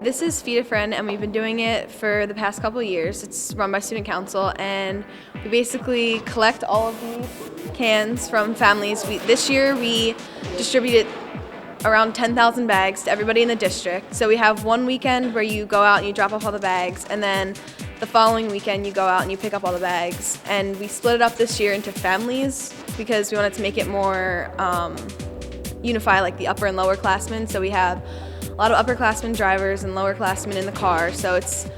This is Feed a Friend, and we've been doing it for the past couple of years. It's run by Student Council, and we basically collect all of these cans from families. This year we distributed around 10,000 bags to everybody in the district. So we have one weekend where you go out and you drop off all the bags, and then the following weekend you go out and you pick up all the bags. And we split it up this year into families because we wanted to make it more unify like the upper and lower classmen. So we have a lot of upperclassmen drivers and lowerclassmen in the car. So it's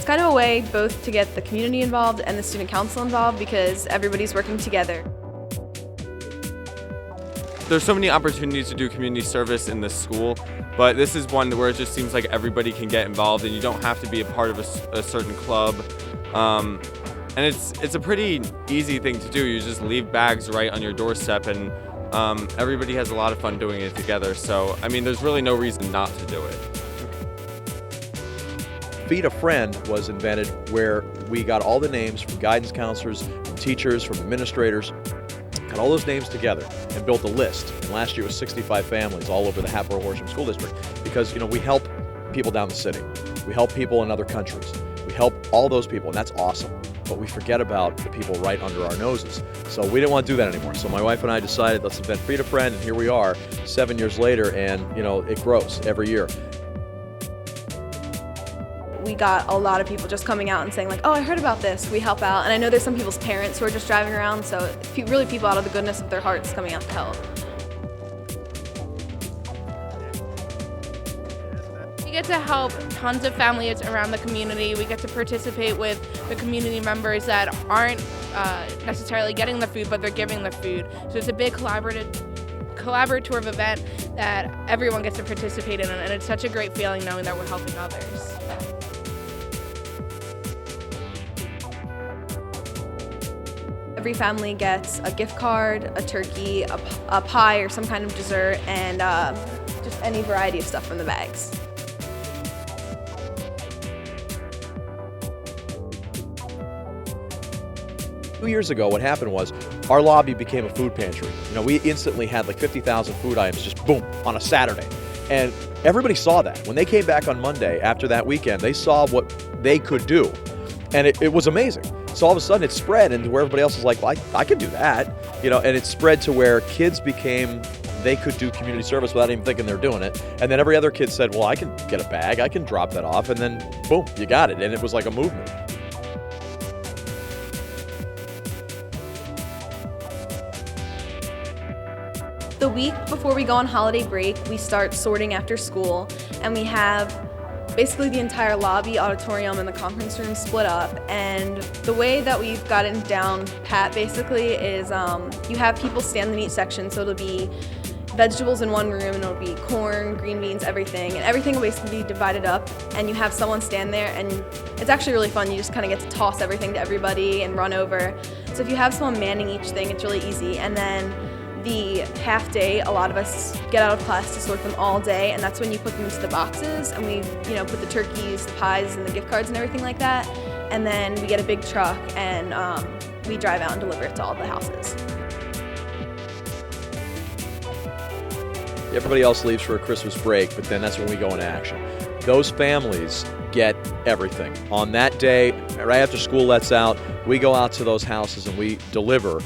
kind of a way both to get the community involved and the student council involved because everybody's working together. There's so many opportunities to do community service in this school, but this is one where it just seems like everybody can get involved and you don't have to be a part of a certain club. And it's a pretty easy thing to do. You just leave bags right on your doorstep, and everybody has a lot of fun doing it together. So, I mean, there's really no reason not to do it. Feed a Friend was invented where we got all the names from guidance counselors, from teachers, from administrators, got all those names together and built a list. And last year it was 65 families all over the Hatboro-Horsham School District because, we help people down the city. We help people in other countries. We help all those people, and that's awesome. But we forget about the people right under our noses. So we didn't want to do that anymore. So my wife and I decided, let's invent Feed a Friend, and here we are 7 years later, and it grows every year. We got a lot of people just coming out and saying like, oh, I heard about this, we help out. And I know there's some people's parents who are just driving around, so really people out of the goodness of their hearts coming out to help. We get to help tons of families around the community. We get to participate with the community members that aren't necessarily getting the food, but they're giving the food. So it's a big collaborative event that everyone gets to participate in, and it's such a great feeling knowing that we're helping others. Every family gets a gift card, a turkey, a pie or some kind of dessert, and just any variety of stuff from the bags. Two years ago, what happened was our lobby became a food pantry. We instantly had like 50,000 food items just boom on a Saturday. And everybody saw that. When they came back on Monday after that weekend, they saw what they could do. And it was amazing. So all of a sudden it spread into where everybody else was like, well, I can do that. And it spread to where kids they could do community service without even thinking they're doing it. And then every other kid said, well, I can get a bag, I can drop that off, and then boom, you got it. And it was like a movement. The week before we go on holiday break, we start sorting after school, and we have basically the entire lobby, auditorium, and the conference room split up. And the way that we've gotten down pat basically is you have people stand in each section, so it'll be vegetables in one room, and it'll be corn, green beans, everything, and everything will basically be divided up, and you have someone stand there, and it's actually really fun. You just kind of get to toss everything to everybody and run over. So if you have someone manning each thing, it's really easy. And then the half day, a lot of us get out of class to sort them all day, and that's when you put them into the boxes, and we put the turkeys, the pies, and the gift cards and everything like that, and then we get a big truck and we drive out and deliver it to all the houses. Everybody else leaves for a Christmas break, but then that's when we go into action. Those families get everything. On that day, right after school lets out, we go out to those houses and we deliver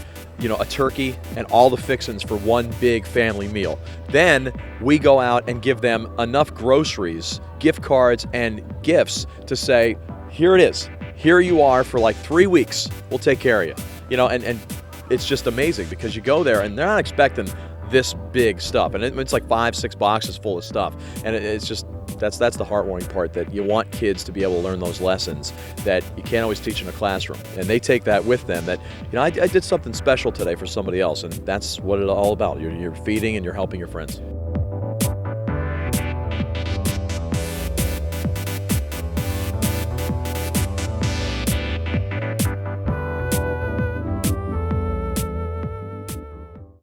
a turkey and all the fixings for one big family meal. Then we go out and give them enough groceries, gift cards, and gifts to say, here it is. Here you are for like 3 weeks. We'll take care of you. And it's just amazing because you go there and they're not expecting this big stuff. And it's like 5-6 boxes full of stuff. And it's just, that's the heartwarming part, that you want kids to be able to learn those lessons that you can't always teach in a classroom. And they take that with them, that, I did something special today for somebody else, and that's what it's all about. You're feeding and you're helping your friends.